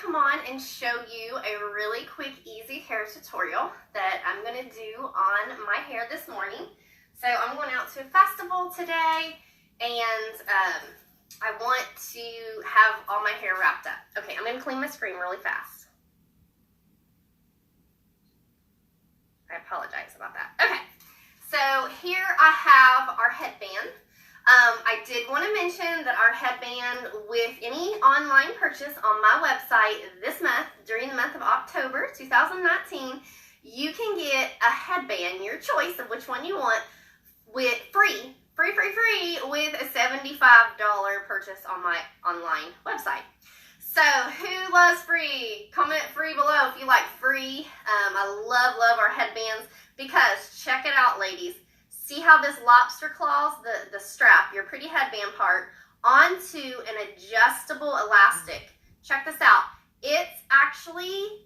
come on and show you a really quick, easy hair tutorial that I'm going to do on my hair this morning. So I'm going out to a festival today, and I want to have all my hair wrapped up. Okay, I'm going to clean my screen really fast. I apologize about that. Okay, so here I have our headband. I did want to mention that our headband, with any online purchase on my website this month, during the month of October 2019, you can get a headband, your choice of which one you want, with free with a $75 purchase on my online website. So who loves free? Comment free below if you like free. I love our headbands, because check it out, ladies. See how this lobster claws the strap, your pretty headband part, onto an adjustable elastic. Check this out. It's actually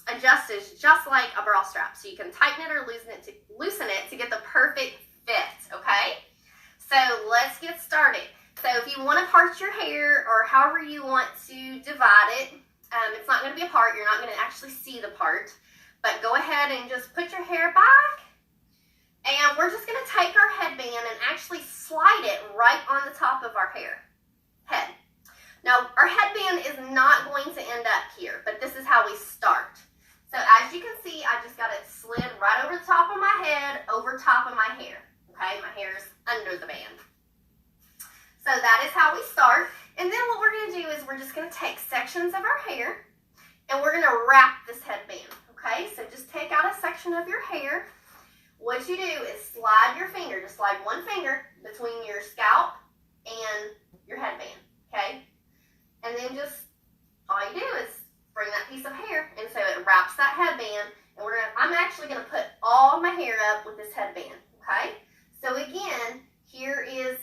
adjusts just like a bra strap. So you can tighten it or loosen it to get the perfect fit, okay? So let's get started. So if you want to part your hair, or however you want to divide it, it's not going to be a part. You're not going to actually see the part. But go ahead and just put your hair back. And we're just going to take our headband and actually slide it right on the top of our head. Now, our headband is not going to end up here, but this is how we start. So as you can see, I just got it slid right over the top of my head, over top of my hair. Okay, my hair is under the band. So that is how we start. And then what we're going to do is we're just going to take sections of our hair, and we're going to wrap this headband. Okay, so just take out a section of your hair. What you do is slide your finger, just slide one finger between your scalp and your headband, okay? And then just, all you do is bring that piece of hair, and so it wraps that headband, and I'm actually gonna put all my hair up with this headband, okay? So again, here is,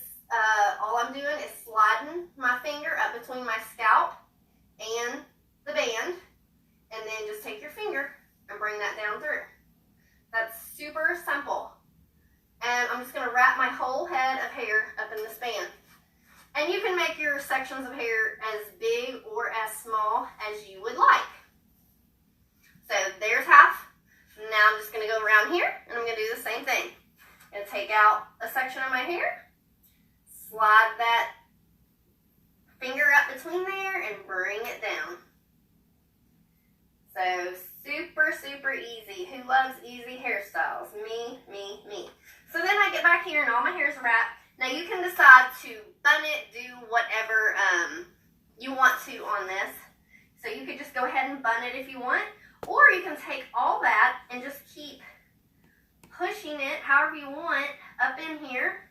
all I'm doing is sliding my finger up between my scalp and the band, and then just take your finger and bring that down through. That's super simple. And I'm just going to wrap my whole head of hair up in this band. And you can make your sections of hair as big or as small as you would like. So there's half. Now I'm just going to go around here, and I'm going to do the same thing. I'm going to take out a section of my hair, slide that finger up between there, and bring it down. So super easy. Who loves easy hairstyles? Me. So then I get back here and all my hair is wrapped. Now you can decide to bun it, do whatever you want to on this. So you could just go ahead and bun it if you want, or you can take all that and just keep pushing it however you want up in here.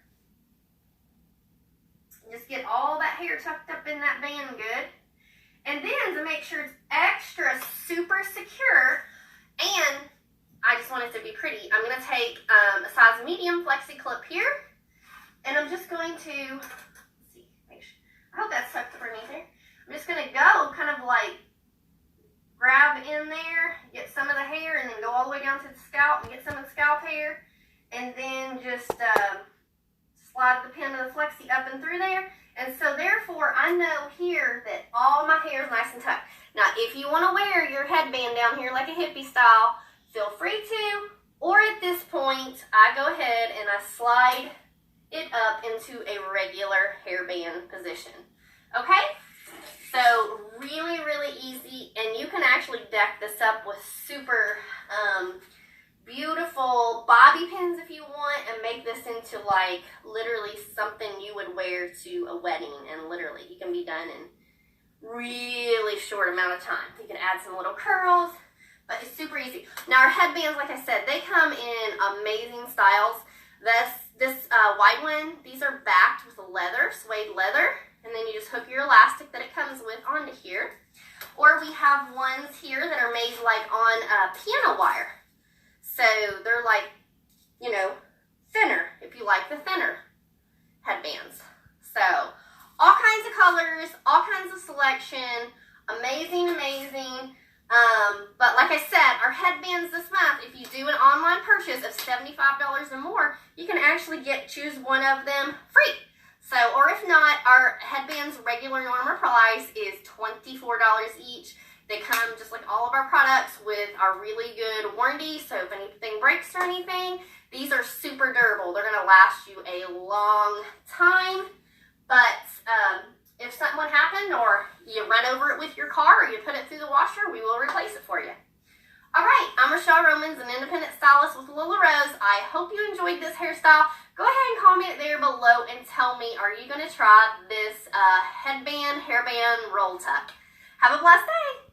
Just get all that hair tucked up in that band good. And then to make sure it's extra super secure, and I just want it to be pretty, I'm going to take a size medium flexi clip here, and I'm just going to, let's see, make sure, I hope that's tucked underneath there. I'm just going to go kind of like grab in there, get some of the hair, and then go all the way down to the scalp and get some of the scalp hair, and then just slide the pin of the flexi up and through there. And so therefore, I know here that all my hair is nice and tucked. Now, if you want to wear your headband down here like a hippie style, feel free to. Or at this point, I go ahead and I slide it up into a regular hairband position. Okay? So really easy. And you can actually deck this up with super beautiful bobby pins if you want, and make this into like literally something you would wear to a wedding, and literally you can be done in really short amount of time. You can add some little curls, but it's super easy. Now our headbands, like I said, they come in amazing styles. This white one, these are backed with leather, suede leather, and then you just hook your elastic that it comes with onto here. Or we have ones here that are made like on piano wire. So they're like, you know, thinner, if you like the thinner headbands. So all kinds of colors, all kinds of selection, amazing. But like I said, our headbands this month, if you do an online purchase of $75 or more, you can actually choose one of them free. So, or if not, our headbands regular normal price is $24 each. They come just like all of our products with our really good warranty. So if anything breaks or anything, these are super durable. They're going to last you a long time. But if something happened or you run over it with your car or you put it through the washer, we will replace it for you. All right, I'm Rochelle Romans, an independent stylist with Lila Rose. I hope you enjoyed this hairstyle. Go ahead and comment there below and tell me, are you going to try this headband, hairband, roll tuck? Have a blessed day.